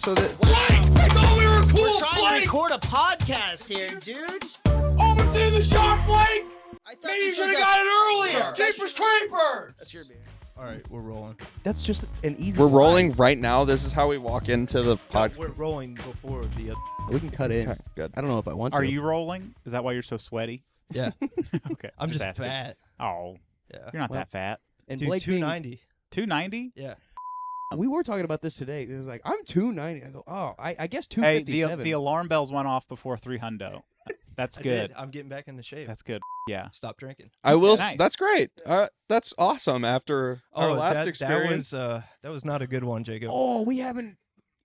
so that... Blake! I thought we were cool, We're trying Blake! to record a podcast here, dude. Oh, it's in the shop, Blake! I thought Maybe you this should was have got it earlier! Yeah. Jeepers Creepers! That's your beer. All right, we're rolling. That's just an easy We're line. rolling right now. This is how we walk into the pod. We're rolling before the. We can cut in. Okay, good. I don't know if I want to. Are you rolling? Is that why you're so sweaty? Yeah, Okay. I'm just asking. fat. Oh, Yeah, you're not Well, that fat. And dude, Blake being- 290. 290? Yeah, we were talking about this today. It was like, I'm 290. I go, oh, I guess Hey, 257. the alarm bells went off before 300. That's I good. did. I'm getting back into shape. That's good. Yeah. Stop drinking. I will. Nice. That's great. That's awesome. After our last experience, that was not a good one, Jacob. Oh, we haven't.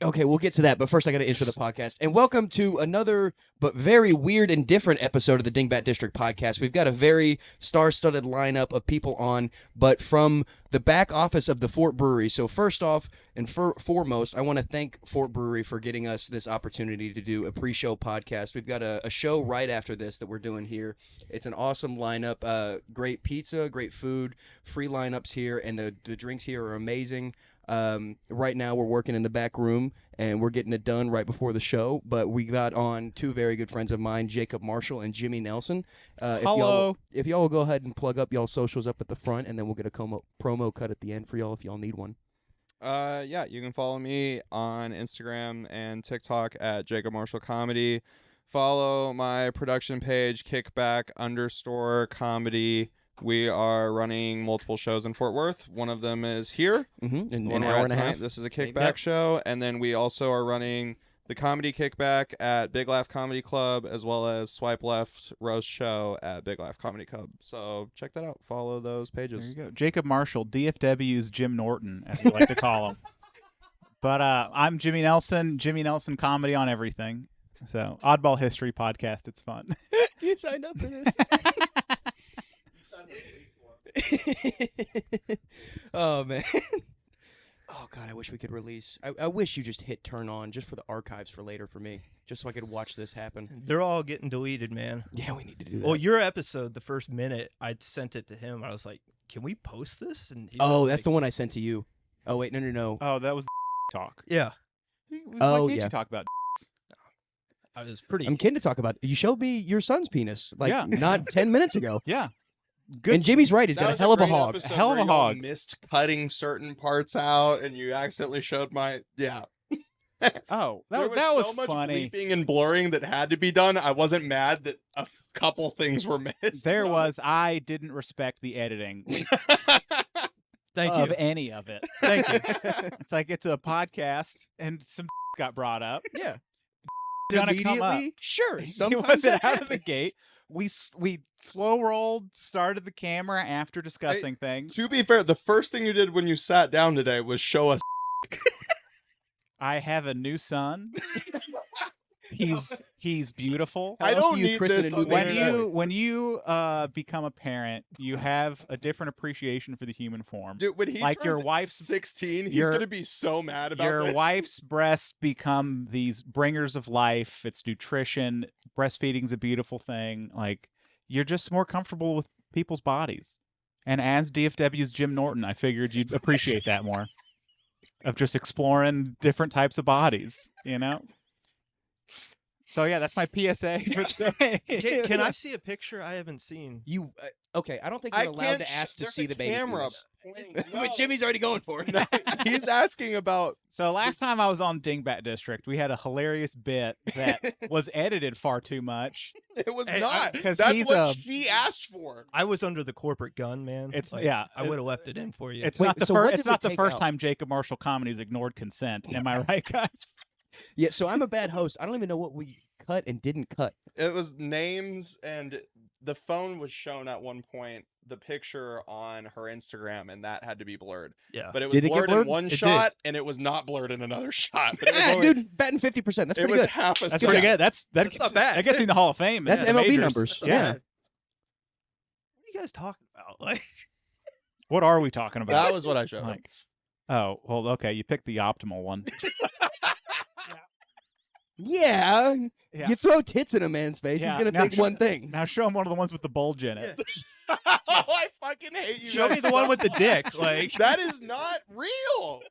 Okay, we'll get to that, but first I got to intro the podcast. And welcome to another but very weird and different episode of the Dingbat District podcast. We've got a very star-studded lineup of people on, but from the back office of the Fort Brewery. So first off and foremost, I want to thank Fort Brewery for getting us this opportunity to do a pre-show podcast. We've got a show right after this that we're doing here. It's an awesome lineup, great pizza, great food, free lineups here, and the drinks here are amazing. Right now we're working in the back room and we're getting it done right before the show, but we got on two very good friends of mine, Jacob Marshall and Jimmy Nelson. Hello. If y'all will go ahead and plug up y'all socials up at the front, and then we'll get a promo cut at the end for y'all if y'all need one. yeah, you can follow me on Instagram and TikTok at Jacob Marshall Comedy. Follow my production page, kickback_comedy. We are running multiple shows in Fort Worth. One of them is here. In The an one we're hour at and a half. tonight. This is a kickback Yep. show. And then we also are running the comedy kickback at Big Laugh Comedy Club, as well as Swipe Left Roast Show at Big Laugh Comedy Club. So check that out. Follow those pages. There you go. Jacob Marshall, DFW's Jim Norton, as we like to call him. But I'm Jimmy Nelson Comedy on everything. So, Oddball History Podcast. It's fun. You signed up for this. Oh man. Oh god, I wish we could release. I wish you just hit turn on just for the archives for later for me, just so I could watch this happen. They're all getting deleted, man. Yeah, we need to do that. Well, your episode, the first minute, I sent it to him. I was like, "Can we post this?" And he oh, was that's like, the one I sent to you. Oh wait, no. Oh, that was talk. Yeah, Oh, Why can't yeah. you talk about I was pretty. I'm kidding to talk about. You showed me your son's penis like Yeah. not 10 minutes ago. Yeah. Good. And Jimmy's right. He's That got a was hell of a great hog. episode Hell of where a y'all hog. missed cutting certain parts out, and you accidentally showed my Oh, There that was so much funny. bleeping and blurring that had to be done. I wasn't mad that a couple things were missed. There I was. I didn't respect the editing Thank of you. any of it. Thank you. It's like it's a podcast and some got brought up. Yeah. Gonna come up. Immediately, sure. He Sometimes wasn't that out of the happens. gate. We slow rolled, started the camera after discussing things. To be fair, the first thing you did when you sat down today was show us. I have a new son. He's beautiful. How I else don't do you need christen this a on new the baby internet. boy? When you become a parent, you have a different appreciation for the human form. Dude, when he Like your turns wife's 16, he's your- gonna be so mad about Your this. wife's breasts become these bringers of life. It's nutrition. Breastfeeding's a beautiful thing. Like, you're just more comfortable with people's bodies. And as DFW's Jim Norton, I figured you'd appreciate that more. Of just exploring different types of bodies, you know? So yeah, that's my PSA for today. Can I see a picture? I haven't seen. You okay? I don't think you're allowed to ask to see the baby camera. penis. But Jimmy's already going for it. He's asking about. So last time I was on Dingbat District, we had a hilarious bit that was edited far too much. It was Hey, not. 'cause That's he's what a- she asked for. I was under the corporate gun, man. It's Like, yeah. I would have left it in for you. It's Wait, not the so what first. did It's we not the take first out? time Jacob Marshall Comedy's ignored consent. Am I right, guys? Yeah. So I'm a bad host. I don't even know what we cut and didn't cut. It was names, and the phone was shown at one point. The picture on her Instagram, and that had to be blurred. yeah. But it was Did it get blurred blurred? in one It did. shot, and it was not blurred in another shot. But it was Ah, only, dude, batting 50%. That's it pretty was good. half a That's second. pretty good. That's That's not bad. That gets you in the Hall of Fame. That's the MLB majors. numbers. Yeah. Yeah. What are you guys talking about? Like, What are we talking about? That was what I showed. Like, oh, well, okay. You picked the optimal one. Yeah. Yeah. You throw tits in a man's face, Yeah. he's gonna Now think show- one thing. Now show him one of the ones with the bulge in it. oh, I fucking hate you. show me guys the so one with the dick. much. Like, That is not real.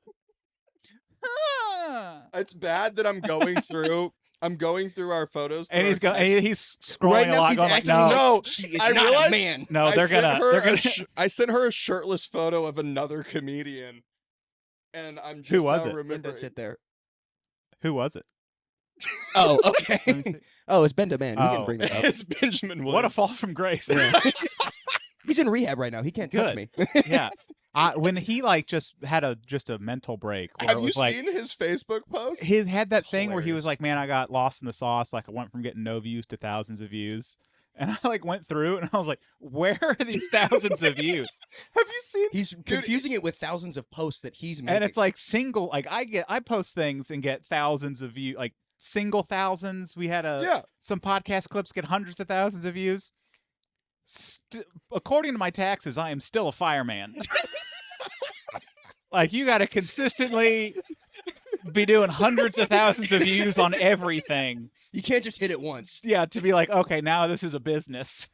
It's bad that I'm going through. I'm going through our photos. And he's through our going. texts. He's scrolling Right a now, lot. he's Going like, acting no, like No, she is I not realized- a man. no, I they're sent gonna. her They're a gonna. I sent her a shirtless photo of another comedian, and I'm just Who was now it? remembering. That's it there. Who was it? Oh, Let me okay. see. Oh, it's Ben DeMan. You Oh. can bring that up. It's Benjamin Williams. What a fall from grace. He's in rehab right now. He can't touch me. Yeah. When he just had a mental break where Have it you was like seen his Facebook post? he had that thing where he Hilarious. was like, man, I got lost in the sauce. Like I went from getting no views to thousands of views. And I went through and I was like, where are these thousands of views? Have you seen? He's confusing it with thousands of posts that he's making. And it's like single, like I post things and get thousands of views, like single thousands. We had some podcast clips get hundreds of thousands of views. According to my taxes, I am still a fireman. Like you got to consistently be doing hundreds of thousands of views on everything. you can't just hit it once. Yeah, to be like, okay, now this is a business.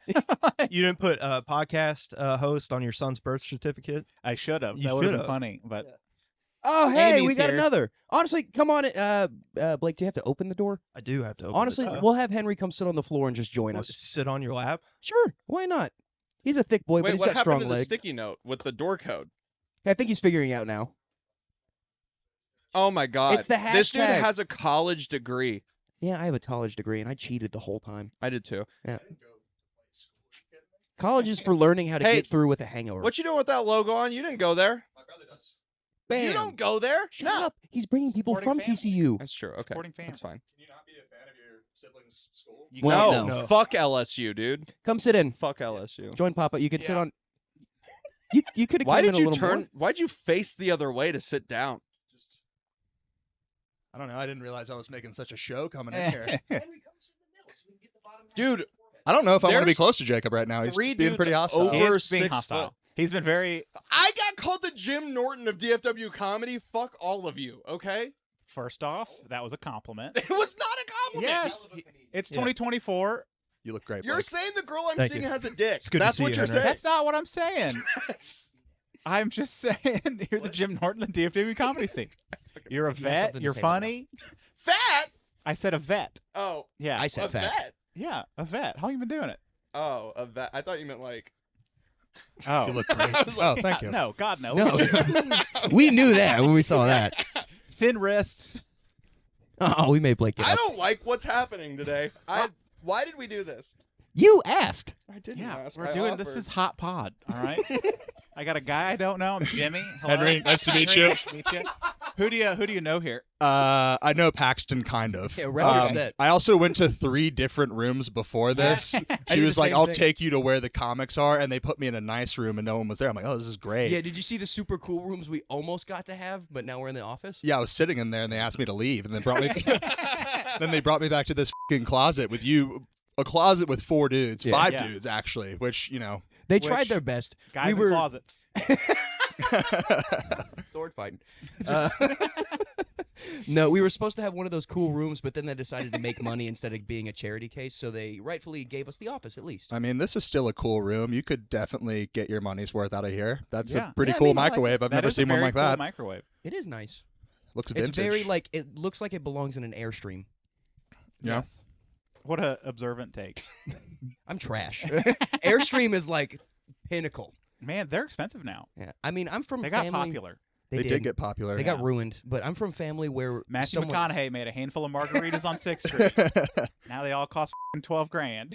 You didn't put podcast host on your son's birth certificate? I should have. You That would have been should've. funny. But Oh, hey, we Amy's got here. another. Honestly, come on. Blake, do you have to open the door? I do have to open Honestly, the door. we'll have Henry come sit on the floor and just join What, us. just sit on your lap? Sure, why not? He's a thick boy, but Wait, he's what got happened strong to the legs. sticky note with the door code? I think he's figuring out now. Oh my god! It's the This dude hashtag. has a college degree. Yeah, I have a college degree, and I cheated the whole time. I did too. College is for learning how to Hey, get through with a hangover. What you doing with that logo on? You didn't go there. Bam. You don't go there. Shut up. He's bringing people Sporting from family. TCU. That's true. Okay, Sporting fan. that's fine. Can you not be a fan of your sibling's school? You Well, can't- no. Fuck LSU, dude. Come sit in. Fuck LSU. Join Papa. You can sit Yeah. on. You could have Why came did in a you little more. turn? Why'd you face the other way to sit down? I don't know. I didn't realize I was making such a show coming in here. Dude, I don't know if I want to be There's close to Jacob right now. He's three being dudes pretty hostile. He over is being 6 hostile. foot. He's been very I got called the Jim Norton of DFW comedy. Fuck all of you, okay? First off, that was a compliment. It was not a compliment. Yes, it's 2024. You look great. You're Blake. saying the girl I'm Thank seeing you. has a dick. It's good to That's see what you, you're Henry. saying. That's not what I'm saying. I'm just saying you're the Jim Norton of the DFW comedy scene. You're a vet. something to You're say about funny. Fat? I said a vet. Oh, Yeah, I said a fat. vet. yeah, a vet. How you been doing it? Oh, a vet. I thought you meant like. Oh, You look great. I was like, oh, thank you. no, God no. No, Look at you. we knew that when we saw that. Thin wrists. Oh, we made Blake get I up. don't like what's happening today. Why did we do this? You asked. I didn't Yeah, ask. we're I doing this offered. is hot pod. All right. I got a guy I don't know. I'm Jimmy. Hello. Henry, nice to meet Henry, you. Nice to meet you. Who do you know here? I know Paxton kind of. Yeah, represent. I also went to 3 different rooms before this. I She did was the like, same "I'll thing. take you to where the comics are," and they put me in a nice room, and no one was there. I'm like, "Oh, this is great." Yeah, did you see the super cool rooms we almost got to have, but now we're in the office? Yeah, I was sitting in there, and they asked me to leave, and then brought me. Then they brought me back to this fucking closet with you. A closet with 4 dudes, Yeah. 5 Yeah. dudes actually. Which They Which- tried their best. Guys we were in closets. sword fighting. No, we were supposed to have one of those cool rooms, but then they decided to make money instead of being a charity case, so they rightfully gave us the office at least. I mean, this is still a cool room. You could definitely get your money's worth out of here. That's Yeah. a pretty Yeah, I cool mean, I like microwave. I've That never is a seen one very like cool that. Microwave. It is nice. Looks It's vintage. very like it looks like it belongs in an Airstream. Yeah. Yes. What a observant take. I'm trash. Airstream is like pinnacle. Man, they're expensive now. Yeah, I mean, I'm from They got family. popular. They did get popular. They Yeah. got ruined, but I'm from family where Matthew someone, McConaughey made a handful of margaritas on 6th Street. Now they all cost $12,000.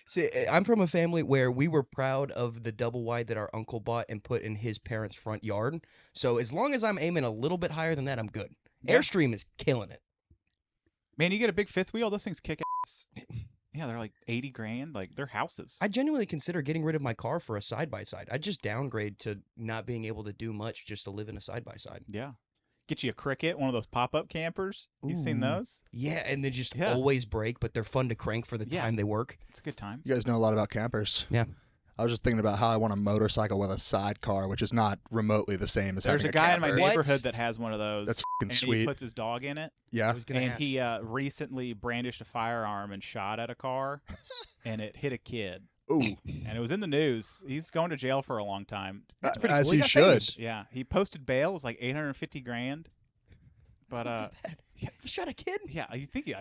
See, I'm from a family where we were proud of the double wide that our uncle bought and put in his parents' front yard. So as long as I'm aiming a little bit higher than that, I'm good. Yeah. Airstream is killing it. Man, you get a big fifth wheel, those things kick ass. Yeah, they're like $80,000. Like they're houses. I genuinely consider getting rid of my car for a side-by-side. I'd just downgrade to not being able to do much just to live in a side-by-side. Yeah. Get you a Cricket, one of those pop-up campers. You seen Ooh. those? Yeah, and they just Yeah. always break, but they're fun to crank for the Yeah. time they work. It's a good time. You guys know a lot about campers. Yeah. I was just thinking about how I want a motorcycle with a sidecar, which is not remotely the same as There's having a guy in my camper. What? neighborhood that has one of those. That's fucking and he sweet. puts his dog in it. Yeah. I was gonna And ask. he recently brandished a firearm and shot at a car, and it hit a kid. Ooh. And it was in the news. He's going to jail for a long time. As cool. He he got should. famous. Yeah, he posted bail. It was like $850,000. But He shot a kid. yeah, you think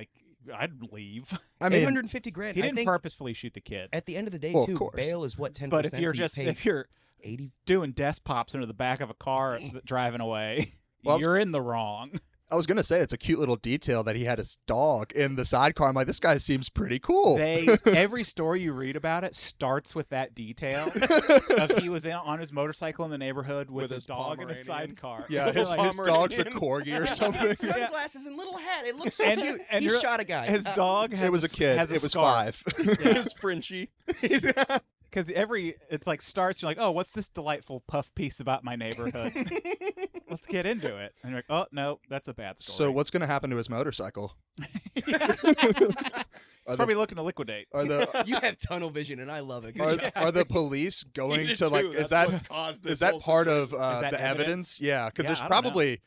I'd leave. I mean, 850 grand. He I didn't think purposefully shoot the kid. at the end of the day, Well, of too, course. bail is what 10%. But if you're so you pay if you're 80. doing desk pops into the back of a car driving away, Well, you're in the wrong. I was gonna say it's a cute little detail that he had his dog in the sidecar. I'm like, this guy seems pretty cool. Every story you read about it starts with that detail of he was on his motorcycle in the neighborhood with his dog in a Pomeranian. sidecar. Yeah, his dog's a corgi or something. Sunglasses and little hat. It looks so And- cute. and He you're- shot a guy. His dog has It was a kid. Has a It was scarf. 5. His Frenchie. Because it's like starts, you're like, oh, what's this delightful puff piece about my neighborhood? Let's get into it. And you're like, oh, no, that's a bad story. So what's gonna happen to his motorcycle? He's probably looking to liquidate. Are the You have tunnel vision, and I love it. Good job. are the police going did to like? too. Is That's that what caused this is that whole part of Is that the evidence? Yeah, because Yeah, there's I don't know. probably.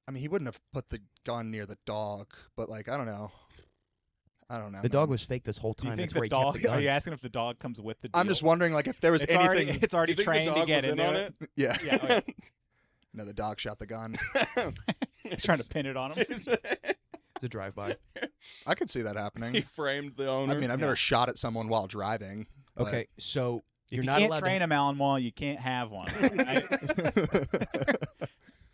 I mean, he wouldn't have put the gun near the dog, but like I don't know. The dog was fake this whole Do time. you think That's the where he kept dog? the gun. Are you asking if the dog comes with the deal? I'm just wondering, like, if there was It's anything. already, it's already You think the trained to dog get was in into on it. it? Yeah. Yeah, oh, yeah. No, the dog shot the gun. He's trying to pin it on him. The drive-by. I could see that He happening. framed the owner. I mean, I've never shot at someone while driving. but- Okay, so If you're you not can't allowed train to. a Malinois, you can't have one. Right?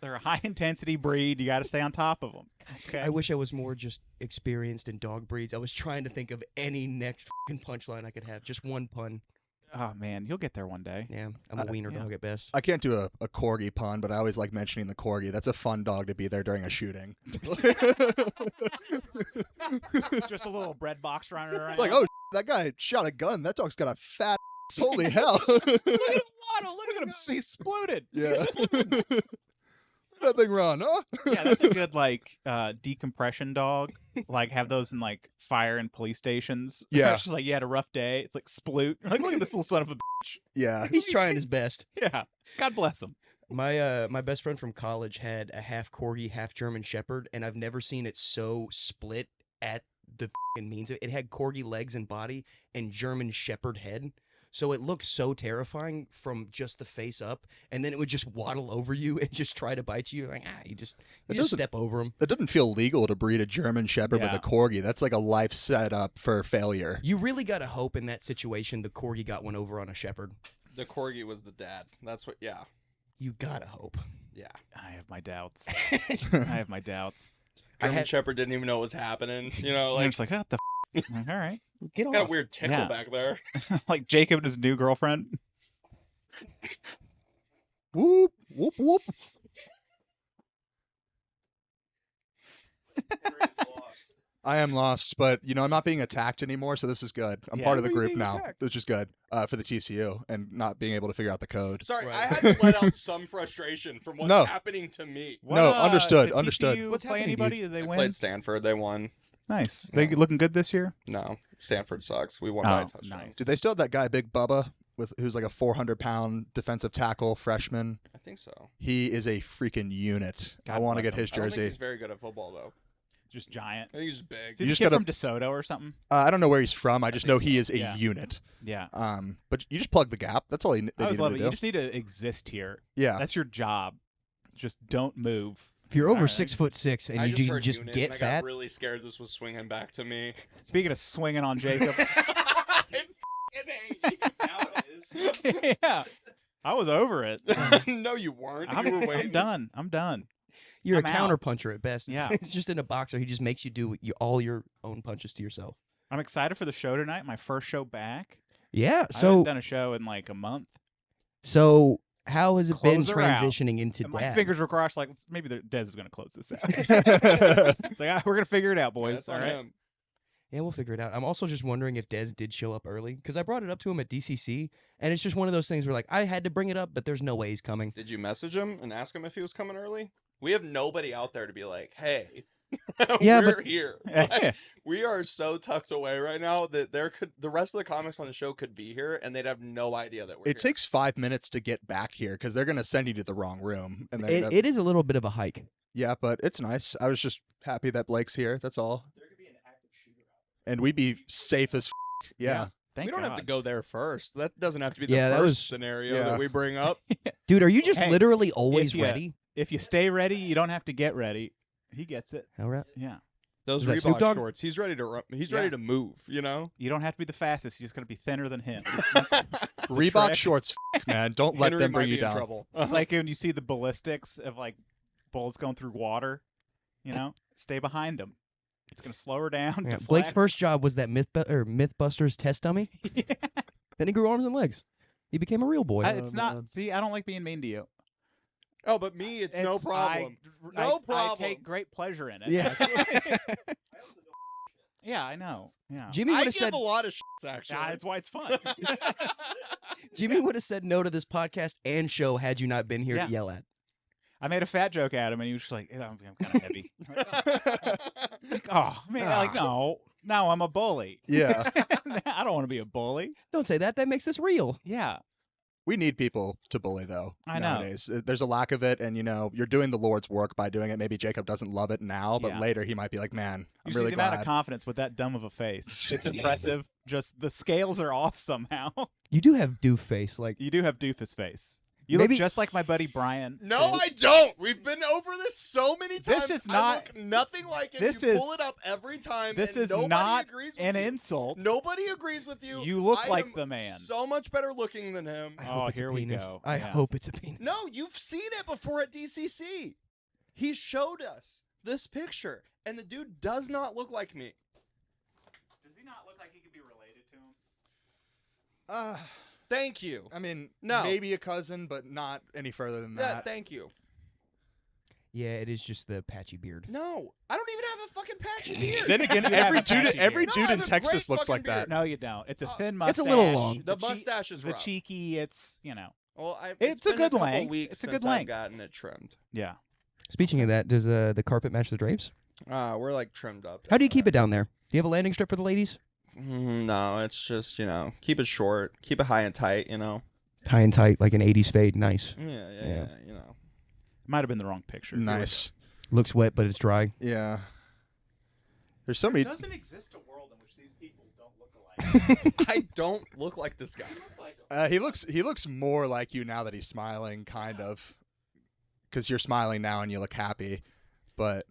They're a high-intensity breed. You got to stay on top of them. Okay. I wish I was more just experienced in dog breeds. I was trying to think of any next fucking punchline I could have. Just one pun. Oh man, you'll get there one day. Yeah, I'm a wiener yeah. dog at best. I can't do a corgi pun, but I always like mentioning the corgi. That's a fun dog to be there during a shooting. Just a little bread box running around. It's like, oh, that guy shot a gun. That dog's got a fat. Holy hell! look at him, he's splooted. Yeah. That thing run, huh? Yeah, that's a good like decompression dog. Like have those in like fire and police stations. Yeah. It's just like you had a rough day. It's like sploot. Like look at this little son of a bitch. Yeah. He's trying his best. Yeah. God bless him. My best friend from college had a half corgi, half German Shepherd, and I've never seen it so split at the fucking means of it. It had corgi legs and body and German Shepherd head. So it looked so terrifying from just the face up, and then it would just waddle over you and just try to bite you. Like you just doesn't- step over him. It doesn't feel legal to breed a German Shepherd with Yeah. a corgi. That's like a life setup for failure. You really gotta hope in that situation the corgi got one over on a shepherd. The corgi was the dad. That's what. Yeah. You gotta hope. Yeah. I have my doubts. I have my doubts. German Shepherd didn't even know what was happening. You know, Like, like it's like, what the I'm like, all right. Get got a off. weird tickle Yeah. back there. Like Jacob and his new girlfriend. Whoop, whoop, whoop. I am lost, but you know I'm not being attacked anymore, so this is good. I'm Yeah. part of the Where are you group being now, attacked? which is good for the TCU and not being able to figure out the code. Sorry, Right. I had to let out some frustration from what's No. happening to me. No, understood, did understood. TCU What's play happening, anybody? Did they I win? played Stanford. They won. Nice. They looking good this year? No, Stanford sucks. We won by a Oh, touchdown. nice. Did they still have that guy, Big Bubba, who's like a 400-pound defensive tackle freshman? I think so. He is a freaking unit. I God want to bless get him. his I don't think jersey. he's very good at football though. Just giant. I think he's just big. Did just you get gotta- from DeSoto or something? I don't know where he's from. I just know he is a Yeah. unit. Yeah. But you just plug the gap. That's all they I need always him love to it. do. You just need to exist here. Yeah. That's your job. Just don't move. If you're over Alright. 6'6" and I you just can heard just unit, get and I fat, got really scared this was swinging back to me. Speaking of swinging on Jacob. Yeah. I was over it. No, you weren't. I'm, You were I'm waiting. done. I'm done. you're I'm a out. counter puncher at best. Yeah. It's just in a boxer. He just makes you do all your own punches to yourself. I'm excited for the show tonight. My first show back. Yeah. I haven't So done a show in like a month. how has it been Close her out. transitioning into And my that? fingers were crossed. Like maybe Dez is going to close this out. It's like we're going to figure it out, Yeah, boys. it's All on right. him. Yeah, we'll figure it out. I'm also just wondering if Dez did show up early because I brought it up to him at DCC, and it's just one of those things where like I had to bring it up, but there's no way he's coming. Did you message him and ask him if he was coming early? We have nobody out there to be like, hey, Yeah, we're but- here. Like, we are so tucked away right now that the rest of the comics on the show could be here and they'd have no idea that we're It here. takes 5 minutes to get back here because they're going to send you to the wrong room. And they're gonna, It is a little bit of a hike. yeah, but it's nice. I was just happy that Blake's here. That's all. And we'd be safe as yeah. Thank we don't have to God. go there first. That doesn't have to be the Yeah, that first was- scenario yeah. that we bring up. Dude, are you just Hey, literally always if you- ready? If you stay ready, you don't have to get ready. He gets it. All right. Yeah. Those Is that Snoop Reebok Dogg? shorts. He's ready to run. He's Yeah. ready to move. You know. You don't have to be the fastest. You just got to be thinner than him. Reebok trick. shorts, man. Don't let Henry them might bring be you in down. trouble. It's like when you see the ballistics of like bullets going through water. Stay behind them. It's gonna slow her down. Yeah, deflect. Blake's first job was that Mythbusters test dummy. Then he grew arms and legs. He became a real boy. It's not. See, I don't like being mean to you. Oh, but me, it's no problem. No problem. I take great pleasure in it. Yeah. Yeah, I know. Yeah. Jimmy I would give have said. a lot of shits, actually. Yeah, that's why it's fun. Jimmy would have said no to this podcast and show had you not been here Yeah. to yell at. I made a fat joke at him, and he was just like, "I'm kind of heavy." Like, oh man, like no, I'm a bully. Yeah. I don't want to be a bully. Don't say that. That makes this real. Yeah, We need people to bully, though. I know. Nowadays, there's a lack of it, and you're doing the Lord's work by doing it. Maybe Jacob doesn't love it now, but Yeah. later he might be like, "Man, I'm you really see the amount of glad." confidence with that dumb of a face. It's impressive. Just the scales are off somehow. You do have doof face. Like You do have doofus face. You Maybe- look just like my buddy Brian. No, who- I don't. We've been over this so many times. This is I not- look nothing like it. this You is- pull it up every time. This and is nobody not agrees with an you. insult. Nobody agrees with you. You look I like am the man. So much better looking than him. I hope Oh, it's a here we penis. go. I Yeah. hope it's a penis. No, you've seen it before at DCC. He showed us this picture, and the dude does not look like me. Does he not look like he could be related to him? Thank you. I mean, No. maybe a cousin, but not any further than that. Thank you. Yeah, it is just the patchy beard. No, I don't even have a fucking patchy beard. Then again, You have every a dude, patchy every beard. No, I dude in have a Texas great looks like fucking that. No, you don't. It's a thin it's mustache. a little long. The mustache is the rough. cheeky. It's Well, It's a been good couple length. Weeks It's a since good length. I've gotten it trimmed. yeah. Speaking of that, does the carpet match the drapes? We're like trimmed up. How do you keep it down there? Do you have a landing strip for the ladies? No, it's just keep it short, keep it high and tight. High and tight, like an 80s fade. Nice. Yeah. Might have been the wrong picture. Nice. Looks wet, but it's dry. Yeah. There's so many. doesn't exist a world in which these people don't look alike. I don't look like this guy. He looks more like you now that he's smiling, kind of, because you're smiling now and you look happy, but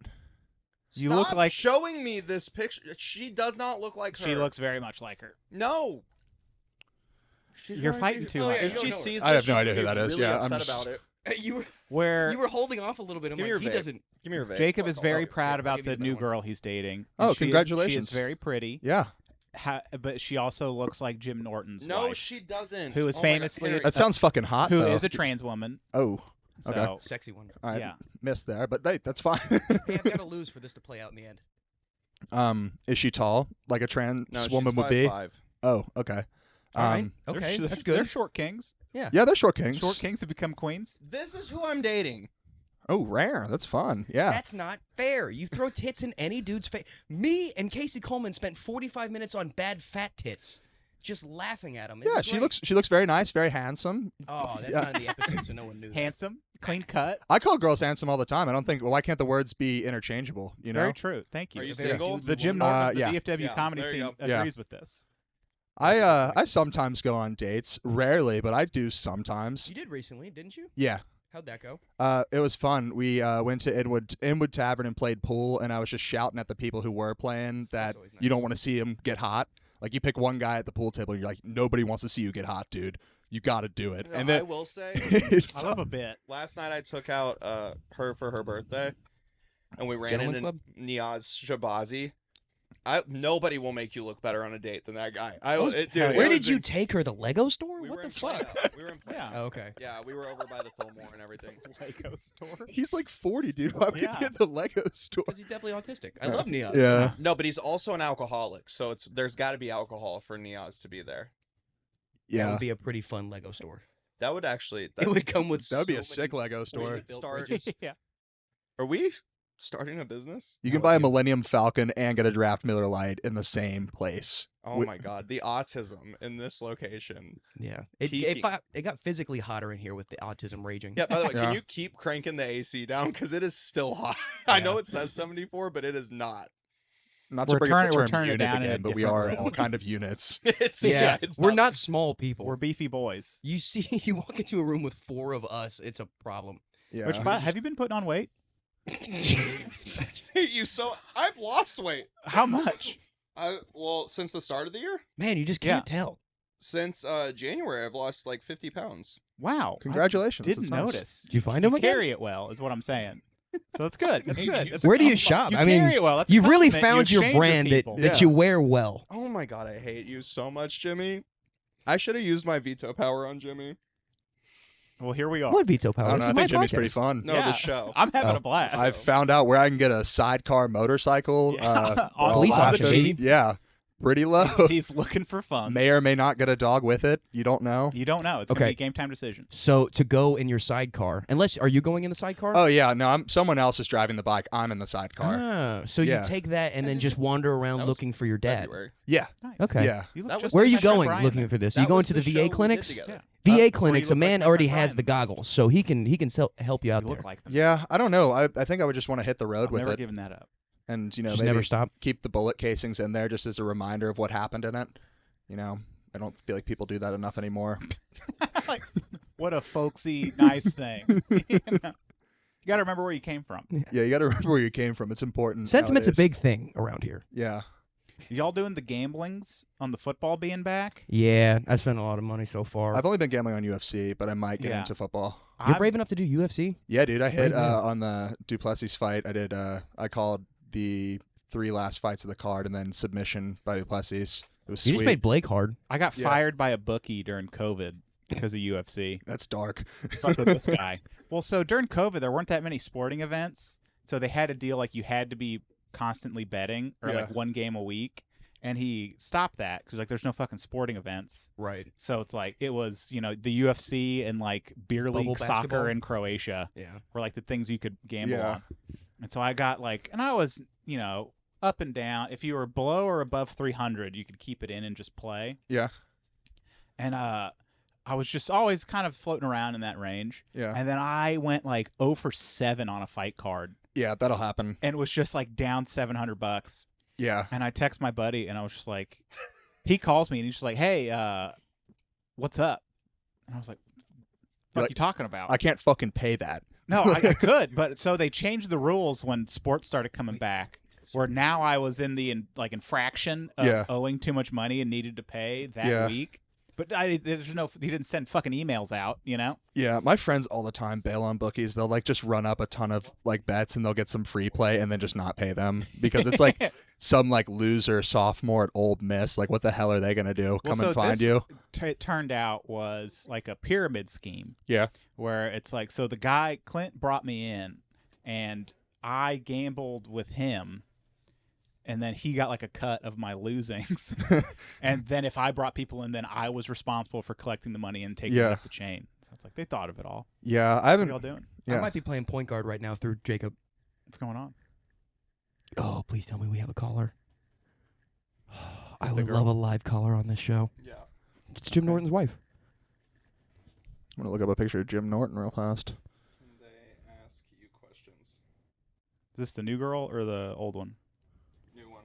You Stop look like- showing me this picture. She does not look like her. She looks very much like her. No. She's You're wearing fighting these- too Oh, much. yeah, if she sees this, I have no she's idea gonna who be that is. really Yeah, I'm upset just- about it. Where You were holding off a little bit. I'm Give me like, your he vape. doesn't. Give me your vape. Jacob is Fuck very off. proud I'll about give you the the new better one. girl he's dating. Oh, And she congratulations. is very pretty. yeah, But she also looks like Jim Norton's No, wife, she doesn't. Who is Oh my God, famously- Henry. that sounds fucking hot. who though. is a trans woman. Oh, So, Okay. Sexy one. I yeah. missed there, but hey, that's fine. Hey, I've got to lose for this to play out in the end. Is she tall, like a trans No, she's woman would be? 5'5". Oh, okay. All right. They're Okay, sh- that's They're good. short kings. Yeah, they're short kings. Short kings have become queens. This is who I'm dating. Oh, rare. That's fun. Yeah. That's not fair. You throw tits in any dude's face. Me and Casey Coleman spent 45 minutes on bad fat tits, just laughing at them. Yeah, she looks very nice, very handsome. Oh, that's Yeah. not in the episode, so no one knew. that. Handsome, clean cut. I call girls handsome all the time. I don't think. Well, why can't the words be interchangeable? You know. Very true. Thank you. Are you Very- single? The Jim Norton of the yeah. DFW Yeah, comedy there you scene go. Yeah. agrees with this. I sometimes go on dates, rarely, but I do sometimes. You did recently, didn't you? Yeah. How'd that go? It was fun. We went to Inwood Tavern and played pool, and I was just shouting at the people who were playing that always nice. you don't want to see them get hot. Like you pick one guy at the pool table, and you're like, nobody wants to see you get hot, dude. You got to do it. No, And I then will say, I love a bit. last night I took out her for her birthday, and we ran Gentlemen's into Club? Niaz Shabazi. Nobody will make you look better on a date than that guy. Where did you take her? The Lego store? We What were the in fuck? Plano. We were in Plano. Yeah. Oh, okay. Yeah, we were over by the Fillmore and everything. Lego store. he's like 40, dude. Why would Yeah. he be at the Lego store? Because he's definitely autistic. I love Nia. Yeah. No, but he's also an alcoholic, so there's got to be alcohol for Niaz to be there. That Yeah. would be a pretty fun Lego store. That would actually. It would come with. That would be so a sick many Lego store. built Start- bridges. Yeah. Are we starting a business? You can buy a Millennium Falcon and get a Draft Miller Lite in the same place. Oh my God, the autism in this location. Yeah. It Peaking. got physically hotter in here with the autism raging. Yeah, by the way, Yeah. can you keep cranking the AC down? Because it is still hot. I know it says 74, but it is not. Not We're to bring up the turning- we're term turning it unit down in a again, but we different are room. all kind of units. Yeah. It's We're not small people. We're beefy boys. You see, you walk into a room with 4 of us, it's a problem. Yeah. Which, have you been putting on weight? hate you so. I've lost weight. How much? Well, since the start of the year, Man, you just can't tell. since January, I've lost like 50 pounds. Wow. Congratulations. I didn't That's nice. notice. Did you find him You again? carry it well, is what I'm saying. So that's good. That's good. That's- Where do you shop? You I mean, carry it well. That's a You really compliment. You found your exchange with brand people. that you wear well. Oh my god, I hate you so much, Jimmy. I should have used my veto power on Jimmy. Well, here we are. What veto power? I don't This know. I is my think Jimmy's podcast. pretty fun. No, Yeah. the show. I'm having Oh. a blast. I've found out where I can get a sidecar motorcycle. Yeah. for all Police laughing. auction, baby. Yeah, pretty low. He's looking for fun. May or may not get a dog with it. You don't know. You don't know. It's Okay. gonna be a game time decision. So to go in your sidecar, are you going in the sidecar? Oh yeah, no. Someone else is driving the bike. I'm in the sidecar. Ah, so Yeah. you take that and then just wander around That was looking for your dad. February. Yeah, Nice. Okay. yeah. You look That just was- Where are like you my friend going Brian looking then. for this? That You going was to the show VA we did clinics? together. Yeah. VA Or clinics. you A look man like already my friend has the Brian. goggles, so he can help you out You there. look like them. Yeah, I don't know. I think I would just want to hit the road I've with never it, given that up. and Just maybe never stop. keep the bullet casings in there just as a reminder of what happened in it. I don't feel like people do that enough anymore. Like, what a folksy, nice thing. You got to remember where you came from. Yeah, you got to remember where you came from. It's important. Sentiment's a nowadays. big thing around here. Yeah. Y'all doing the gamblings on the football being back? Yeah, I spent a lot of money so far. I've only been gambling on UFC, but I might get Yeah. into football. You're brave enough to do UFC? Yeah, dude. I hit Brave man. on the Duplessis fight. I did. I called the 3 last fights of the card and then submission by Duplessis. It was You sweet. just made Blake hard. I got Yeah. fired by a bookie during COVID because of UFC. That's dark. Stuck with this guy. Well, so during COVID, there weren't that many sporting events, so they had a deal like you had to be constantly betting or Yeah. like one game a week, and he stopped that because like there's no fucking sporting events. Right. So it's like it was the UFC and like beer league Bubble soccer basketball? in Croatia Yeah. were like the things you could gamble Yeah. on. And so I got and I was up and down. If you were below or above 300, you could keep it in and just play. Yeah. And I was just always kind of floating around in that range. Yeah. And then I went like 0 for 7 on a fight card Yeah, that'll happen. and was just like down $700. Yeah. And I text my buddy and I was just like, he calls me and he's just like, hey, what's up? And I was like, what Like, you talking about? I can't fucking pay that. No, I could, but so they changed the rules when sports started coming back, where now I was in the infraction of Yeah. owing too much money and needed to pay that Yeah. week. But he didn't send fucking emails out, Yeah, my friends all the time bail on bookies. They'll just run up a ton of bets and they'll get some free play and then just not pay them because it's like some loser sophomore at Ole Miss. Like, what the hell are they gonna do? Come and find you? It turned out was like a pyramid scheme. Yeah. Where it's like, so the guy Clint brought me in, and I gambled with him. And then he got like a cut of my losings. And then if I brought people in, then I was responsible for collecting the money and taking it Yeah. up the chain. So it's like they thought of it all. Yeah, I What haven't. are y'all doing? Yeah. I might be playing point guard right now through Jacob. What's going on? Oh, please tell me we have a caller. I the would girl? love a live caller on this show. Yeah. It's Jim Norton's wife. I'm gonna look up a picture of Jim Norton real fast. Can they ask you questions? Is this the new girl or the old one? New one.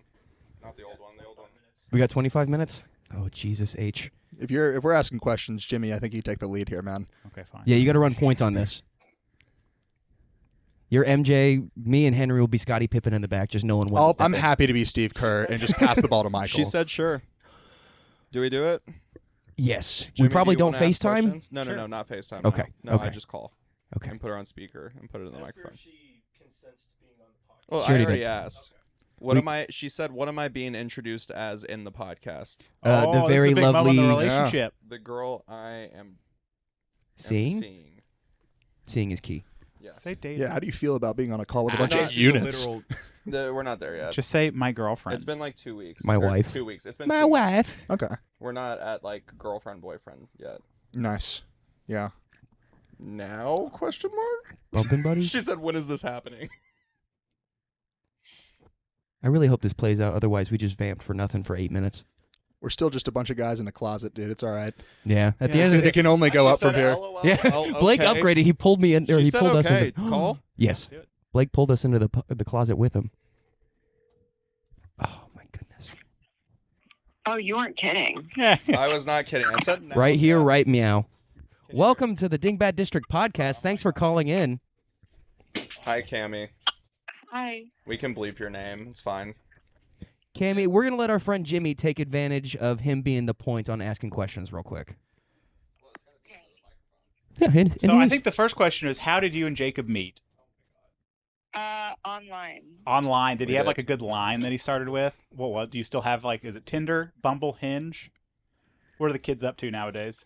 Not the old one, the old one. We got 25 minutes? Oh, Jesus H. If we're asking questions, Jimmy, I think you take the lead here, man. Okay, fine. Yeah, you got to run points on this. You're MJ. Me and Henry will be Scottie Pippen in the back. Just no one wins. I'm happy to be Steve Kerr and just pass the ball to Michael. She said sure. Do we do it? Yes. Jimmy, we probably do you don't wanna ask FaceTime. questions? No, Sure. no, not FaceTime. Okay, No, I okay. just call Okay. and put her on speaker and put it in the microphone. she consents to being on the podcast. Well, She I already already did. asked. What am I? She said, "What am I being introduced as in the podcast?" The this is a very big moment in the lovely relationship. The girl I am seeing. seeing. Seeing is key. Yes. Say date. Yeah, how do you feel about being on a call with a bunch not of just a units? We're not there yet. Just say my girlfriend. It's been like 2 weeks. My Or wife. 2 weeks. It's been My 2 weeks. wife. Okay, We're not at like girlfriend boyfriend yet. nice. Yeah. Now? Question mark. Bumping buddies. She said, "When is this happening?" I really hope this plays out. Otherwise, we just vamped for nothing for 8 minutes. We're still just a bunch of guys in a closet, dude. It's all right. Yeah. At the end of It the can only go She up from said, here. LOL. yeah, Oh, Blake okay. upgraded. He pulled me in. Or She he said, pulled us okay. into. Call. Yes. Do it. Blake pulled us into the closet with him. Oh my goodness. Oh, you weren't kidding. I was not kidding. I said no. Right here, Yeah. right meow. Welcome to the Dingbat District podcast. Thanks for calling in. Hi, Cammy. Hi. We can bleep your name. It's fine. Cammy, we're gonna let our friend Jimmy take advantage of him being the point on asking questions real quick. Yeah, So I think the first question is, how did you and Jacob meet? Online. Online. Did he We have did. like a good line that he started with? What do you still have? Like, is it Tinder, Bumble, Hinge? What are the kids up to nowadays?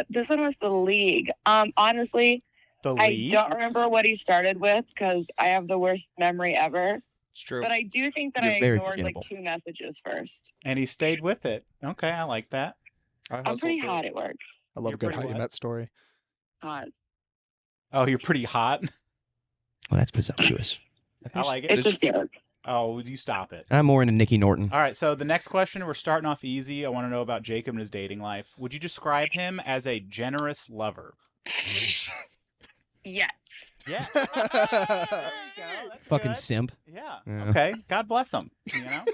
This one was the League. Honestly, The I League. don't remember what he started with because I have the worst memory ever. It's true. But I do think that You're I very ignored like forgettable. 2 messages first. And he stayed with it. Okay, I like that. I I'm hustled pretty through hot it. at work. I love You're a good pretty how you what? met story. Hot. Oh, you're pretty hot. Well, that's presumptuous. I like it. It's a joke. Oh, you stop it. I'm more into Nikki Norton. All right, so the next question, we're starting off easy. I want to know about Jacob and his dating life. Would you describe him as a generous lover? Yes. Yeah. Fucking simp. Yeah. Yeah. Okay. God bless him. You know.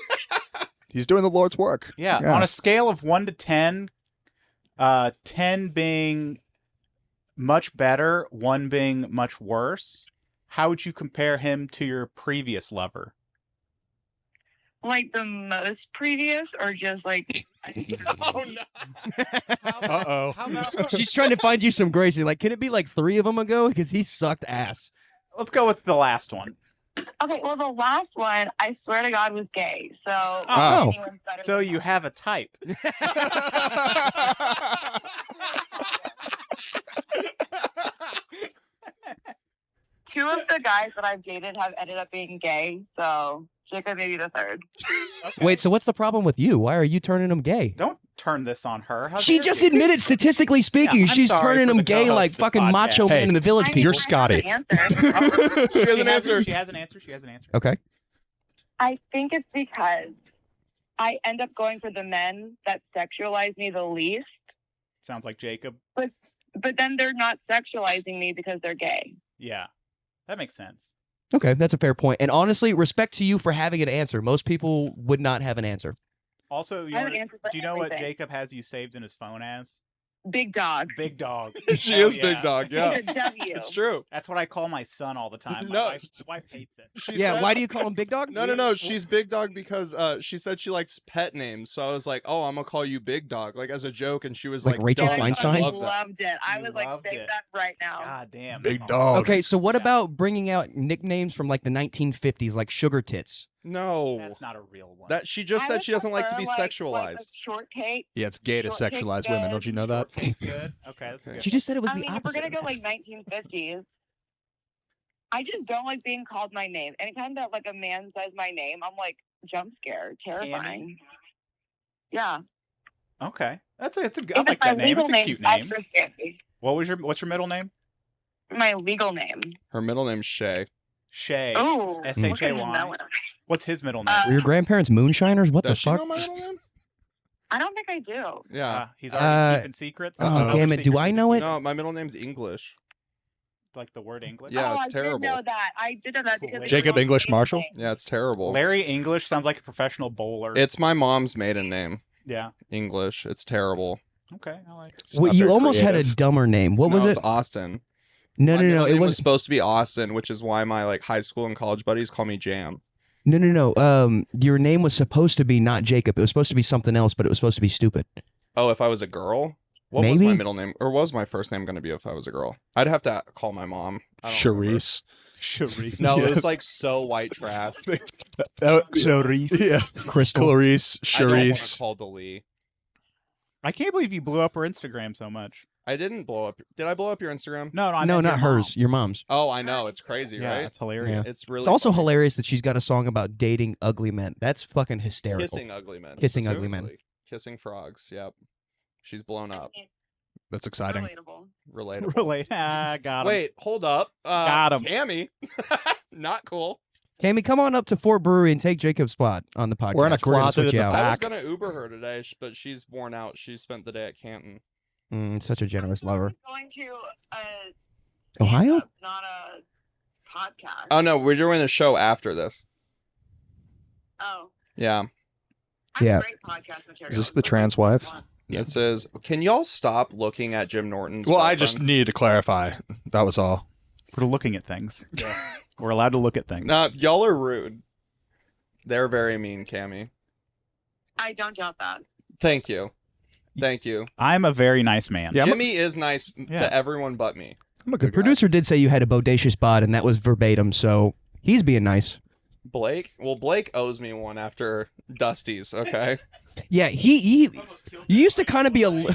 He's doing the Lord's work. Yeah. Yeah. On a scale of 1 to 10, 10 being much better, 1 being much worse, how would you compare him to your previous lover? Like the most previous or just like Oh no! Uh-oh. How about She's trying to find you some grace. You're like, can it be like 3 of them ago? Because he sucked ass. Let's go with the last one. Okay, well the last one I swear to God was gay. So Oh. anyone's better So than you that. have a type. 2 of the guys that I've dated have ended up being gay, so Jacob may be the 3rd. Okay. Wait, so what's the problem with you? Why are you turning him gay? Don't turn this on her. How She dare just you? admitted, statistically speaking, Yeah, I'm she's sorry turning for him the gay co-host like of this fucking podcast. macho man Hey, in the village You're people. Scotty. She has an answer. She has an answer. She has an answer. Okay. I think it's because I end up going for the men that sexualize me the least, Sounds like Jacob. but then they're not sexualizing me because they're gay. Yeah, that makes sense. Okay, that's a fair point. And honestly, respect to you for having an answer. Most people would not have an answer. Also, I have an answer for do you know what everything. Jacob has you saved in his phone as? Big dog. Big dog. She Hell is big dog. Yeah, It's a W. it's true. That's what I call my son all the time. My No. wife hates it. She Yeah, said- why do you call him Big Dog? No. She's big dog because she said she likes pet names. So I was like, oh, I'm gonna call you big dog, like as a joke. And she was Like like, Rachel "Dog, I Feinstein? love that." Loved it. I You was like, loved save it. that right now. God damn. Big that's awesome. dog. Okay, so what Yeah. about bringing out nicknames from like the 1950s, like Sugar Tits? No, That's not a real one. that she just I said would she doesn't like to be prefer, sexualized. Like a short cake. Yeah, it's gay to Short cake sexualize women. good. Don't you know that? Shortcake's good. Okay, that's a good She just said it was I the mean, if we're opposite. gonna go like 1950s, I just don't like being called my name. Anytime that like a man says my name, I'm like jump scared, terrifying. Yeah. Okay, it's a good. I If like it's my that name. legal It's a name, cute that's name. for scary. What's your middle name? My legal name. Her middle name's Shay. Shay. Oh, S-H-A-Y. What's his middle name? Were your grandparents moonshiners? What the Does she fuck? know my middle name? I don't think I do. Yeah. He's already Uh, keeping secrets. oh, Other damn it, do secrets I he's know it? keeping? No, my middle name's English. Like the word English. Yeah, oh, it's I terrible. did know that. I did know that because it's Jacob my English maiden Marshall? name. Yeah, it's terrible. Larry English sounds like a professional bowler. It's my mom's maiden name. Yeah. English. It's terrible. Okay, I like it. It's Well, not you very almost had creative. a dumber name. What No, was it's it? Austin. No, My no, middle no. It name was was supposed to be Austin, which is why my like high school and college buddies call me Jam. no. Your name was supposed to be not Jacob. It was supposed to be something else, but it was supposed to be stupid. Oh, if I was a girl? What was Maybe? my middle name? Or what was my first name going to be if I was a girl? I'd have to call my mom. I don't remember. Charisse. Charisse. No, it Yeah. was like so white trash. Charisse. Yeah. Crystal. Clarice. I don't want to Charisse. call Delee. I can't believe you blew up her Instagram so much. I didn't blow up. Did I blow up your Instagram? No, I No, meant not your hers. mom. Your mom's. Oh, I know. It's crazy, Yeah, right? it's hilarious. It's really It's also funny. hilarious that she's got a song about dating ugly men. That's fucking hysterical. Kissing ugly men. Kissing ugly men. specifically. Kissing frogs. Yep. She's blown up. That's exciting. Relatable. Relatable. Relate. Got him. Wait, hold up. Got 'em. Cammy. Not cool. Cammy, come on up to Fort Brewery and take Jacob's spot on the podcast. We're in a gonna closet switch in you the out. back. I was going to Uber her today, but she's worn out. She spent the day at Canton. Such a generous lover. Going to Ohio? stand-up, not a podcast. Oh, no. We're doing a show after this. Oh, Yeah. I have Yeah. great podcast material. Is this the trans wife? It says, can y'all stop looking at Jim Norton's Well, I girlfriend?" just needed to clarify. That was all. We're looking at things. We're allowed to look at things. Nah, y'all are rude. They're very mean, Cammy. I don't doubt that. Thank you. Thank you. I'm a very nice man. Yeah, Jimmy is nice Yeah. to everyone but me. I'm a The good guy. producer did say you had a bodacious bod, and that was verbatim, so he's being nice. Blake? Well, Blake owes me one after Dusty's, okay? Yeah, you used to kind of be you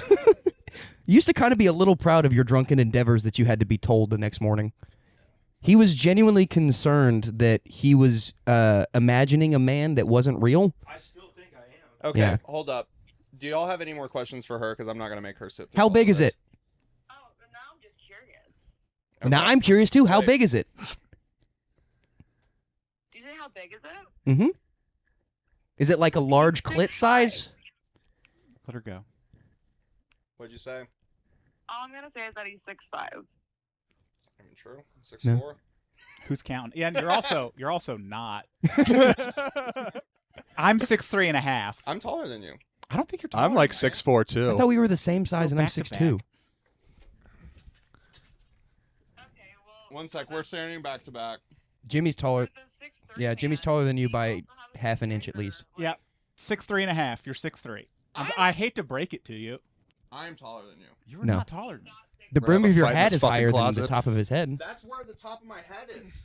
used to kind of be a little proud of your drunken endeavors that you had to be told the next morning. He was genuinely concerned that he was imagining a man that wasn't real. I still think I am. Okay, Yeah. hold up. Do y'all have any more questions for her? Because I'm not going to make her sit through How all big of is this. it? Oh, but now I'm just curious. Now I'm curious too. How Wait. big is it? Do you say how big is it? Mm-hmm. Is it like a large clit 6'5". size? Let her go. What'd you say? All I'm gonna say is that he's 6'5". I mean, true. 6'4". No. Who's counting? Yeah, and you're also not. I'm 6'3.5". I'm taller than you. I don't think you're taller I'm like than I am. 6'4" I too. thought we were the same size, go and I'm back to 6'2". Okay, well. One sec. We're standing back to back. Jimmy's taller. with the 6'3" Yeah, Jimmy's man, taller than you do by also have a half an big inch at dick, or, least. like- Yeah, 6'3.5". You're 6'3". I hate to break it to you. I'm taller than you. You're No. not taller than me. The We're brim gonna have of a your fight in hat this is fucking higher than the closet. top of his head. That's where the top of my head is.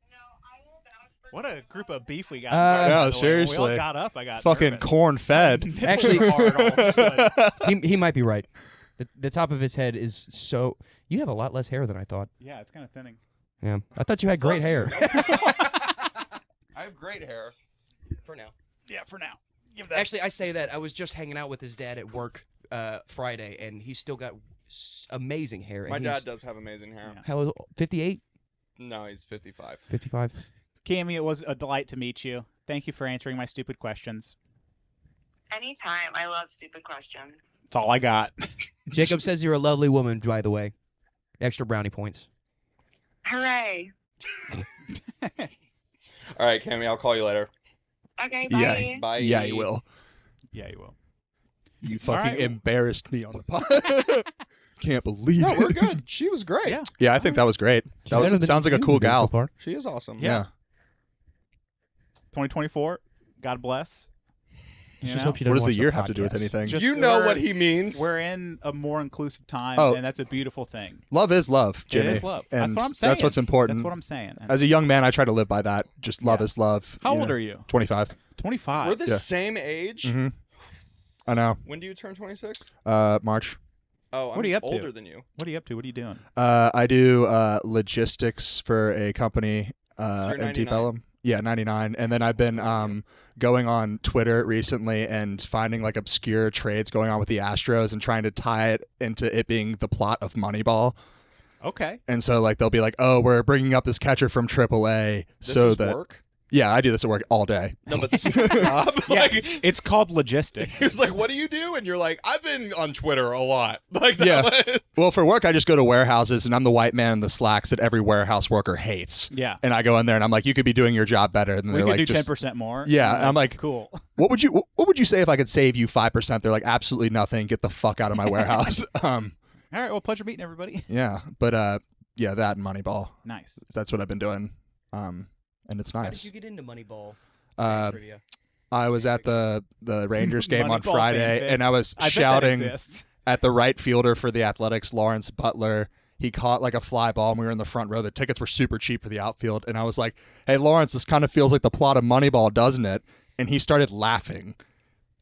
No, I will vouch for What a you. group of beef we got. Uh, by the No, way. When we seriously. all got up, I got Fucking nervous. corn fed. Actually- hard all of a sudden. He might be right. The top of his head is so. You have a lot less hair than I thought. Yeah, it's kind of thinning. Yeah, I thought you had great hair. I have great hair. For now. Yeah, for now. Give that. Actually, I say that I was just hanging out with his dad at work Friday, and he's still got amazing hair. And My he's- dad does have amazing hair. Yeah. How old? 58? No, he's 55. 55? Cammy, it was a delight to meet you. Thank you for answering my stupid questions. Anytime. I love stupid questions. That's all I got. Jacob says you're a lovely woman, by the way. Extra brownie points. Hooray. All right, Cammy, I'll call you later. Okay, bye. Yeah. Bye. Yeah, you will. Yeah, you will. You fucking right. embarrassed me on the pod. Can't believe No, it. we're good. She was great. Yeah. Yeah, I think that was great. That Better was, than sounds like a you cool did so gal. far. She is awesome. Yeah. 2024. God bless. You Just know? hope she What doesn't does the watch year have to do with podcast. anything? Just- You know we're- what he means. We're in a more inclusive time, Oh. and that's a beautiful thing. Love is love, Jimmy. It is love. That's And what I'm saying. That's what's important. That's what I'm saying. As a young man, I try to live by that. Just love Yeah. is love. How old are you? 25. 25. We're the Yeah. same age. Mm-hmm. I know. When do you turn 26? March. Oh, I'm What are you up to? older than you. What are you up to? What are you doing? I do logistics for a company you're in 99. Antebellum. Yeah, 99. And then I've been going on Twitter recently and finding like obscure trades going on with the Astros and trying to tie it into it being the plot of Moneyball. Okay. And so like they'll be like, "Oh, we're bringing up this catcher from AAA This so is that work. Yeah, I do this at work all day. No, but this is your job. Yeah, Like, it's called logistics. he was like, "What do you do?" And you're like, "I've been on Twitter a lot." Like, that Yeah. was- Well, for work I just go to warehouses and I'm the white man in the slacks that every warehouse worker hates. Yeah. And I go in there and I'm like, "You could be doing your job better." And We they're could like, do just, 10% more. Yeah, And I'm like- cool. what would you say if I could save you 5%? They're like, "Absolutely nothing. Get the fuck out of my warehouse." All right. Well, pleasure meeting everybody. Yeah, but yeah, that and Moneyball. Nice. That's what I've been doing. And it's How nice. did you get into Moneyball? Uh, Trivia? I was at the Rangers game on Moneyball Friday, fanfic. and I was I bet that shouting exists. at the right fielder for the Athletics, Lawrence Butler. He caught like a fly ball, and we were in the front row. The tickets were super cheap for the outfield, and I was like, "Hey, Lawrence, this kind of feels like the plot of Moneyball, doesn't it?" And he started laughing.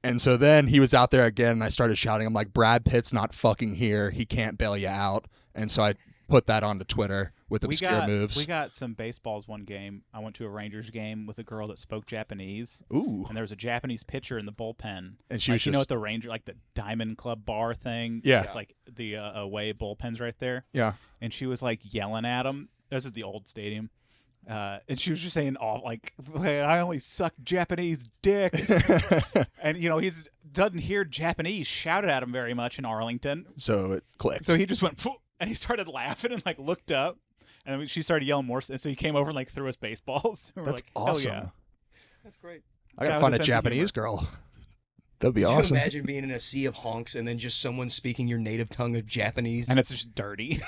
And so then he was out there again, and I started shouting. I'm like, "Brad Pitt's not fucking here. He can't bail you out." And so I put that onto Twitter with obscure moves. We got some baseballs one game. I went to a Rangers game with a girl that spoke Japanese, Ooh. and there was a Japanese pitcher in the bullpen. And she like, was you know, just- at the Ranger, like the Diamond Club bar thing. Yeah. It's like the away bullpens right there. Yeah. And she was like yelling at him. This is the old stadium. And she was just saying, "Oh, like I only suck Japanese dicks." And you know, he's doesn't hear Japanese shouted at him very much in Arlington. So it clicked. So he just went, "Phew," and he started laughing and like looked up, and then she started yelling more. And so he came over and like threw us baseballs. And we're That's like, "Hell awesome. yeah!" That's great. I Guy gotta with find a a sense of Japanese girl. That'd be Can awesome. you imagine being in a sea of honks and then just someone speaking your native tongue of Japanese? And it's just dirty.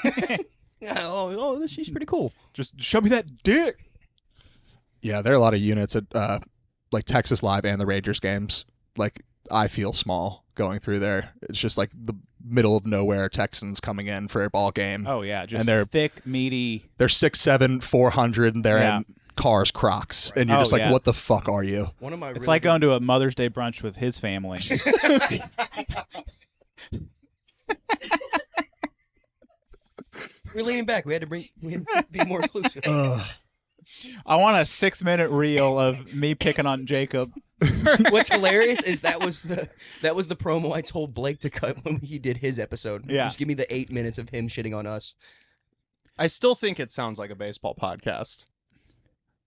She's pretty cool. Just show me that dick. Yeah, there are a lot of units at like Texas Live and the Rangers games. Like, I feel small going through there. It's just like the middle of nowhere Texans coming in for a ball game. Oh yeah, just And they're thick, meaty. They're 6'7", 400, and they're in cars, Crocs, and you're just like, what the fuck are you? One of my It's like going to a Mother's Day brunch with his family. We're leaning back. We had to be more inclusive. I want a 6-minute reel of me picking on Jacob. What's hilarious is that was the promo I told Blake to cut when he did his episode. Yeah. Just give me the 8 minutes of him shitting on us. I still think it sounds like a baseball podcast.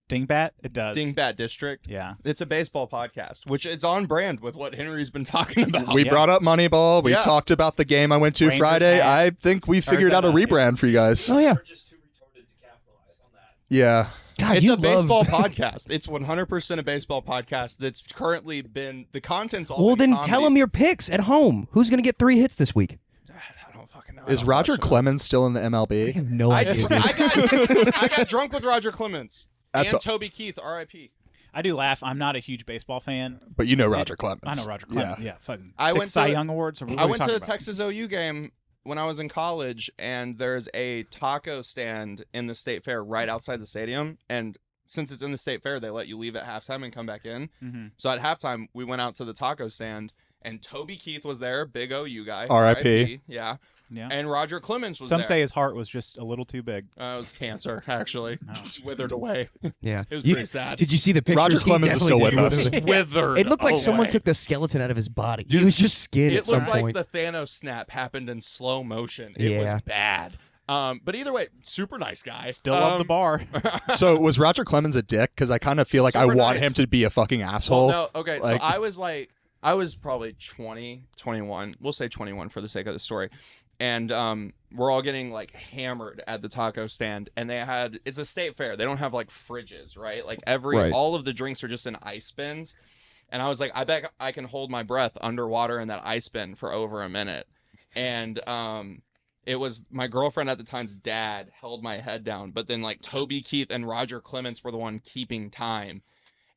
Dingbat? It does. Dingbat District. Yeah. It's a baseball podcast, which is on brand with what Henry's been talking about. We brought up Moneyball. We Yeah. talked about the game I went to Rangers Friday. hat. I think we figured out a rebrand for you guys. Oh yeah. We're just too retorted to capitalize on that. Yeah. God, It's you a baseball love... podcast. It's 100% a baseball podcast that's currently been, the content's all Well, been then tell him your picks at home. Who's gonna get 3 hits this week? I don't fucking know. Is I don't Roger watch them. Clemens still in the I MLB? have no I, idea. I got drunk with Roger Clemens. That's and a- Toby Keith, R.I.P. I do laugh. I'm not a huge baseball fan. But you know Roger Clemens. I know Roger Clemens. Yeah, fucking I 6 went to Cy the- Young Awards. Or what I are we went to talking the about? Texas OU game when I was in college, and there's a taco stand in the State Fair right outside the stadium. And since it's in the State Fair, they let you leave at halftime and come back in. Mm-hmm. So at halftime, we went out to the taco stand, and Toby Keith was there, big OU guy. R.I.P.. Yeah. Yeah. And Roger Clemens was Some there. say his heart was just a little too big. It was cancer, actually. Oh. Just withered away. Yeah. It was pretty sad. Did you see the pictures? Roger He Clemens is still definitely with did. us. Withered. It looked like someone away. took the skeleton out of his body. He was just skin at It some looked like point. the Thanos snap happened in slow motion. It Yeah. was bad. But either way, super nice guy. Still love the bar. So was Roger Clemens a dick? Because I kind of feel like I Super want nice. him to be a fucking asshole. Well, no, okay, Like- so I was probably 20, 21. We'll say 21 for the sake of the story. And we're all getting like hammered at the taco stand, and it's a state fair. They don't have like fridges, right? Like Right. all of the drinks are just in ice bins. And I was like, I bet I can hold my breath underwater in that ice bin for over a minute. And it was my girlfriend at the time's dad held my head down, but then like Toby Keith and Roger Clemens were the one keeping time.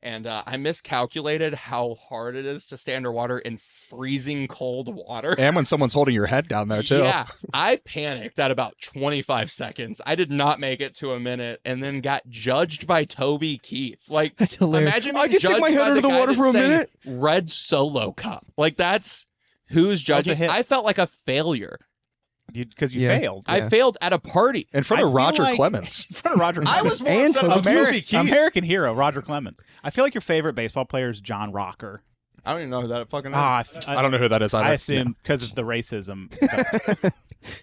And I miscalculated how hard it is to stay underwater in freezing cold water. And when someone's holding your head down there, too. Yeah, I panicked at about 25 seconds. I did not make it to a minute, and then got judged by Toby Keith. Like, That's hilarious. imagine I being can stick judged my head by under the guy water that's for a saying minute. Red Solo Cup. Like, that's who's That was a judging. hit. I felt like a failure. Because you Yeah. failed. I failed at a party. In front I of feel Roger like- Clemens. In front of Roger I Clemens. was more And upset Toby about Toby American, Keith. American hero, Roger Clemens. I feel like your favorite baseball player is John Rocker. I don't even know who that fucking is. I don't know who that is either. I assume because of the racism.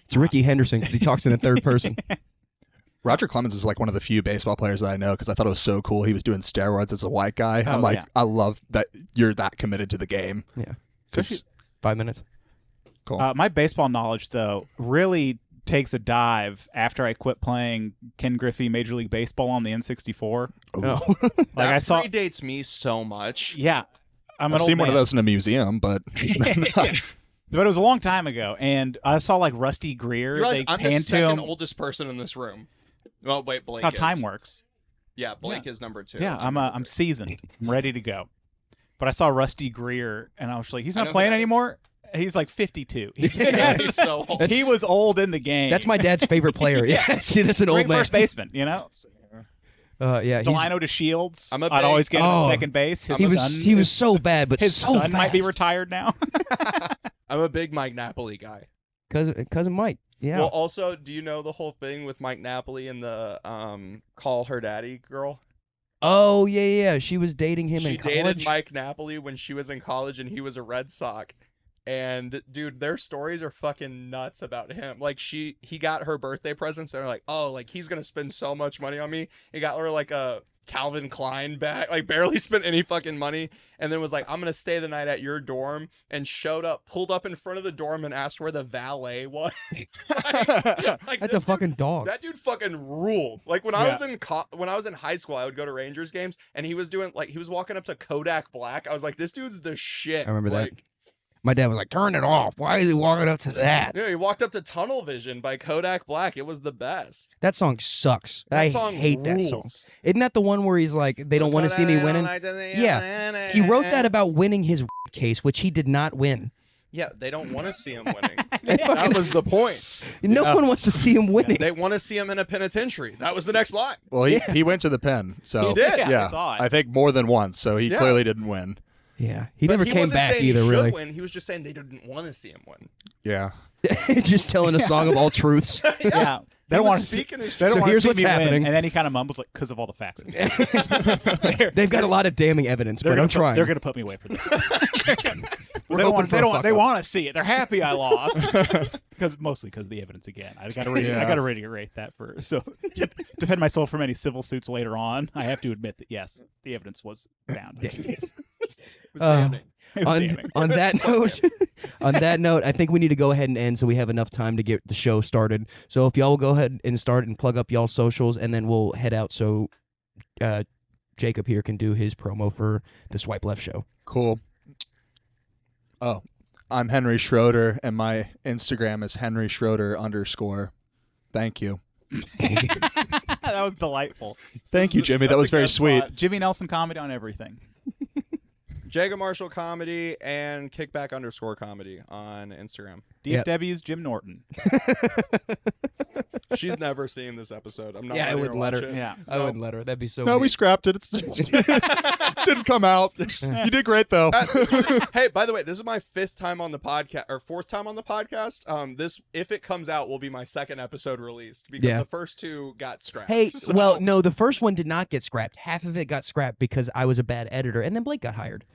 It's Ricky Henderson because he talks in the third person. Roger Clemens is like one of the few baseball players that I know because I thought it was so cool. He was doing steroids as a white guy. Oh, I'm like, yeah. I love that you're that committed to the game. Yeah. 'Cause- 5 minutes. cool. My baseball knowledge, though, really takes a dive after I quit playing Ken Griffey Major League Baseball on the N64. Oh. Like That I saw, predates me so much. yeah, I'm an I've old seen one of man. those in a museum, but But it was a long time ago, and I saw like Rusty Greer. You realize They I'm the panned to second him. oldest person in this room. Well, wait, Blake. That's how is. time works. Yeah, Blake is number 2. Yeah, I'm seasoned. I'm ready to go. But I saw Rusty Greer, and I was like, he's I not know who playing that is. anymore. He's like 52. He's Yeah, he's so old. he was old in the game. That's my dad's favorite player. Yeah. See, that's an Great old man. first baseman. You know, Yeah. he's- Delino to Shields. I'm a I'd big- always get him Oh. at second base. His He was son, so bad, but his so son might be fast. retired now. I'm a big Mike Napoli guy. Cousin Mike. Yeah. Well, also, do you know the whole thing with Mike Napoli and the call her daddy girl? Oh yeah. She was dating him She in college. dated Mike Napoli when she was in college and he was a Red Sox. And dude, their stories are fucking nuts about him. Like he got her birthday presents. They're like, oh, like he's gonna spend so much money on me. He got her like a Calvin Klein bag, like barely spent any fucking money, and then was like, I'm gonna stay the night at your dorm, and pulled up in front of the dorm and asked where the valet was. Like, That's a fucking dog. That dude fucking ruled. Like when I Yeah. was in when I was in high school, I would go to Rangers games, and he was walking up to Kodak Black. I was like, this dude's the shit. I remember that. Like, My dad was like, turn it off. Why is he walking up to that? Yeah, he walked up to Tunnel Vision by Kodak Black. It was the best. That song sucks. That I song hate that song. rules. Isn't that the one where he's like, they don't want to see me winning? Yeah. He wrote that about winning his case, which he did not win. Yeah, they don't want to see him winning. That was the point. No one wants to see him winning. They want to see him in a penitentiary. That was the next line. Well, he went to the pen, so He did. Yeah, I saw it. I think more than once. So he Yeah. clearly didn't win. Yeah, he But never he came wasn't back saying either, he should really. win. He was just saying they didn't want to see him win. Yeah. Just telling a song of all truths. Yeah. They don't was want to see. speaking his They don't So want to here's see what's me win. happening. And then he kind of mumbles like, "Because of all the facts." They've got a lot of damning evidence, but I'm trying. They're going to put me away for this. They want to see it. They're happy I lost. Mostly because the evidence again. I got to reiterate that so to defend myself from any civil suits later on. I have to admit that yes, the evidence was found. It was damning. It was damning. On that note, I think we need to go ahead and end so we have enough time to get the show started. So if y'all will go ahead and start and plug up y'all's socials, and then we'll head out so Jacob here can do his promo for the Swipe Left show. Cool. Oh, I'm Henry Schroeder, and my Instagram is Henry Schroeder _. Thank you. That was delightful. Thank you, Jimmy. That was very good sweet. spot. Jimmy Nelson comedy on everything. Jacob Marshall Comedy and Kickback _ comedy on Instagram. DFW's Jim Norton. She's never seen this episode. I'm not Yeah, I letting wouldn't let watch her. it. Yeah. I wouldn't let her. That'd be so No, we weird. scrapped it. It's didn't come out. You did great though. Hey, by the way, this is my 5th time on the podcast or 4th time on the podcast. This, if it comes out, will be my 2nd episode released because Yeah. the first 2 got scrapped. Hey, So- well, no, the first one did not get scrapped. Half of it got scrapped because I was a bad editor, and then Blake got hired.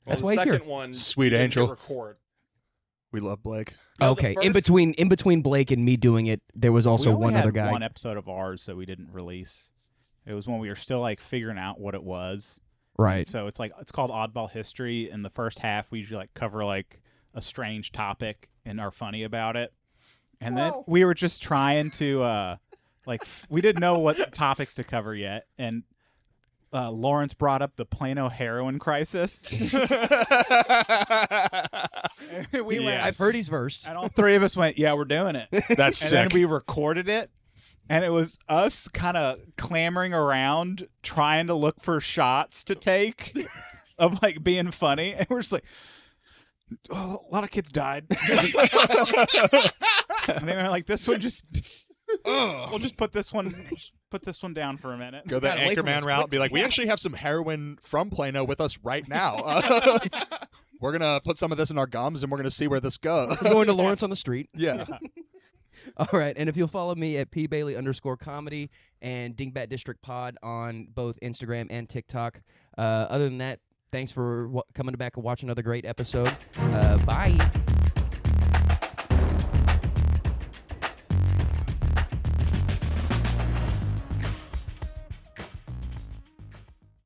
That's the why he's here. second one, Sweet didn't angel. hit record. We love Blake. No, the Okay, in first- between Blake and me doing it, there was also We only one had other guy. One episode of ours that we didn't release. It was when we were still like figuring out what it was. Right. So it's called Oddball History. In the first half, we usually like cover like a strange topic and are funny about it. And then we were just trying to we didn't know what topics to cover yet. And Lawrence brought up the Plano heroin crisis. We went, I've heard he's versed. and all 3 of us went, "Yeah, we're doing it." That's And sick. then we recorded it, and it was us kind of clamoring around trying to look for shots to take of like being funny, and we're just like, "Oh, a lot of kids died." And they were like, "This one just, we'll just put this one down for a minute." Go the Got away from Anchorman us route and be like, we quickly. actually have some heroin from Plano with us right now. We're going to put some of this in our gums and we're going to see where this goes. Going to Lawrence on the street. Yeah. All right, and if you'll follow me at pbailey _comedy and Dingbat District Pod on both Instagram and TikTok. Other than that, thanks for coming back and watching another great episode. Bye.